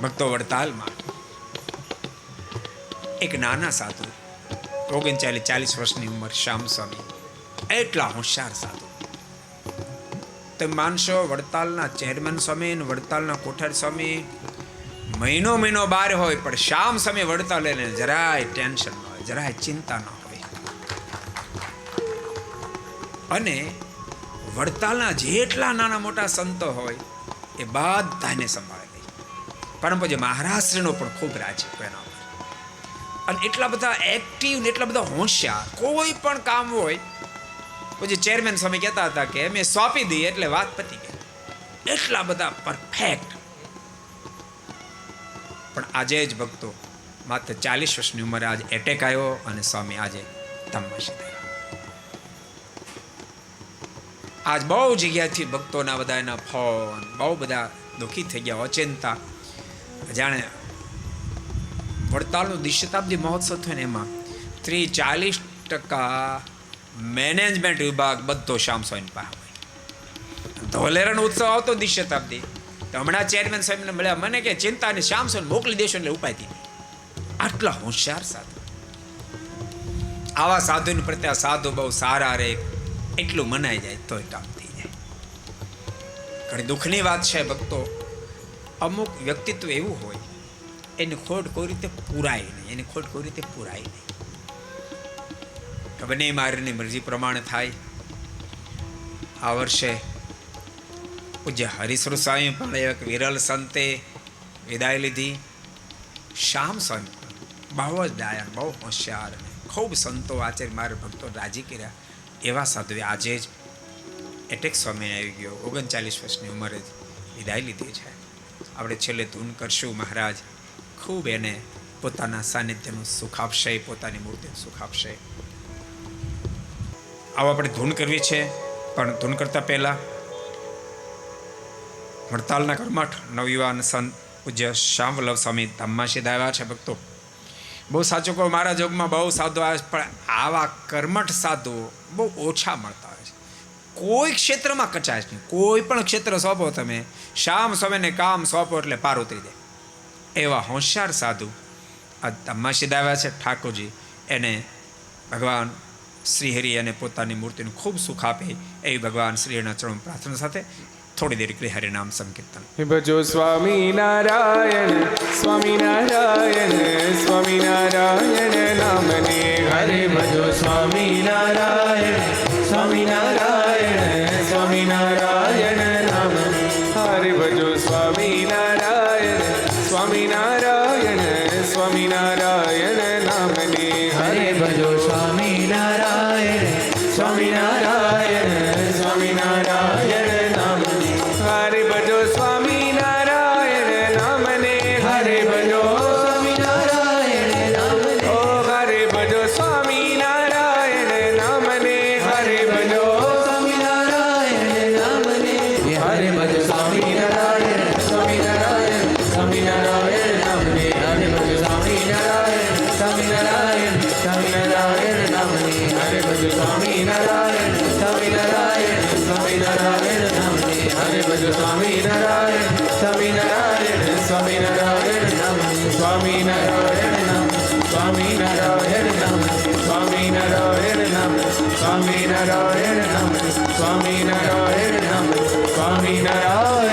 ભક્તો, વડતાલમાં એક નાના સાધુ, 39-40 વર્ષની ઉંમર, શ્યામ સ્વામી, એટલા હોશિયાર સાધુ. તમે માનશો, વડતાલના ચેરમેન સ્વામી અને વડતાલના કોઠારી સ્વામી મહિનો બહાર હોય, પણ શ્યામ સ્વામી વડતાલ લઈને જરાય ટેન્શન ન હોય, જરાય ચિંતા ન હોય. અને વડતાલના જેટલા નાના મોટા સંતો હોય એ બધાને સંભાળે ગઈ. પરમ પૂજ્ય મહારાજશ્રીનો પણ ખૂબ રાજ છે એના ઉપર. અને એટલા બધા એક્ટિવ ને એટલા બધા હોશિયાર, કોઈ પણ કામ હોય પછી ચેરમેન સ્વામી કહેતા હતા કે અમે સોંપી દઈએ એટલે વાત પતી ગઈ. એટલા બધા પરફેક્ટ. પણ આજે જ ભક્તો, માત્ર 40 વર્ષની ઉંમરે આજે એટેક આવ્યો અને સ્વામી આજે તમવાસી થયા. આજ બહુ જગ્યાથી ભક્તોના બધા એના ફોન, બહુ બધા દુઃખી થઈ ગયા, અચિંતા. જાણે વડતાલનો દ્વિશતાબ્દી મહોત્સવ થયો ને એમાં 30-40% મેનેજમેન્ટ વિભાગ બધો શ્યામ સ્વામી પાસે હોય. ધોલેરાનો ઉત્સવ આવતો દ્વિશતાબ્દી, તો હમણાં ચેરમેન સાહેબને મળ્યા, મને કે ચિંતા નહીં, શ્યામ સ્વામી મોકલી દેશો એટલે ઉપાય થઈ. આટલા હોશિયાર સાધુ. આવા સાધુની પ્રત્યે સાધુ બહુ સારા રહે એટલું મનાઈ જાય તોય કામ થઈ જાય. ઘણી દુઃખની વાત છે ભક્તો, અમુક વ્યક્તિત્વ એવું હોય એની ખોટ કોઈ રીતે પૂરાય નહીં, એની ખોટ કોઈ રીતે પૂરાય નહીં. ખબર નહીં મારીની મરજી પ્રમાણે થાય. આ વર્ષે પૂજ્ય હરિસ્વરૂપ સ્વામી પણ એક વિરલ સંતે વિદાય લીધી. શ્યામ સ્વામી બહુ જ ડાયન, બહુ હોશિયાર, ખૂબ સંતો આચાર્ય મારે ભક્તો રાજી કર્યા. એવા સાધુએ આજે જ એટેક સ્વામી આવી ગયો, 39 વર્ષની ઉંમરે વિદાય લીધી છે. આપણે છેલ્લે ધૂન કરશું, મહારાજ ખૂબ એને પોતાના સાનિધ્યનું સુખ આપશે, પોતાની મૂર્તિનું સુખ આપશે. આવો આપણે ધૂન કરવી છે, પણ ધૂન કરતા પહેલા વડતાલના કર્મઠ નવયુવાન સંત પૂજ્ય શ્યામ વલ્લભ સ્વામી ધામમાં સીધાવ્યા છે. ભક્તો, બહુ સાચું કહો, મારા જોગમાં બહુ સાધુ આવે છે, પણ આવા કર્મઠ સાધુ બહુ ઓછા મળતા હોય છે. કોઈ ક્ષેત્રમાં કચાશ નહીં, કોઈ પણ ક્ષેત્ર સોંપો તમે, શ્યામ સ્વામીને કામ સોંપો એટલે પાર ઉતરી જાય. એવા હોશિયાર સાધુ આ ધામમાં સીધાવ્યા છે. ઠાકોરજી એને ભગવાન શ્રીહરિ અને પોતાની મૂર્તિનું ખૂબ સુખ આપે એવી ભગવાન શ્રીના ચરણ પ્રાર્થના સાથે થોડી દેર કરી હરિનામ સંકીર્તન. ભજો સ્વામી નારાયણ, સ્વામી નારાયણ, સ્વામી નારાયણ નામને હરે ભજો સ્વામી નારાયણ, સ્વામી નારાયણ, સ્વામી નારાયણ નામને હરે ભજો સ્વામી નારાયણ, સ્વામી નારાયણ, સ્વામી નારાયણ નામને હરે ભજો સ્વામી નારાયણ, સ્વામી નારાયણ, સ્વામી નારાયણ નામને હરે ભજો સ્વામી નારાયણ નામને હરે ભજો સ્વામી નારાયણ નામને ઓ હરે ભજો સ્વામી નારાયણ નામને હરે ભજો સ્વામી નારાયણ નામને હરે ભજો સ્વામી નારાયણ, સ્વામી નારાયણ, સ્વામી નારાયણ નામને હરે ભજો સ્વામી નારાયણ, સ્વામી નારાયણ, સ્વામી નારાયણ નામને હરે ભજો સ્વામી નારાયણ, સ્વામી નારાયણ, સ્વામી નારાયણ નામને હરે ભજો સ્વામી નારાયણ, સ્વામી નારાયણ, સ્વામી નારાયણ નામને સ્વામી નારાયણ નામ, સ્વામી નારાયણ નામ, સ્વામી નારાયણ નામ, સ્વામી નારાયણ નામ, સ્વામી નારાયણ નામ, સ્વામી નારાયણ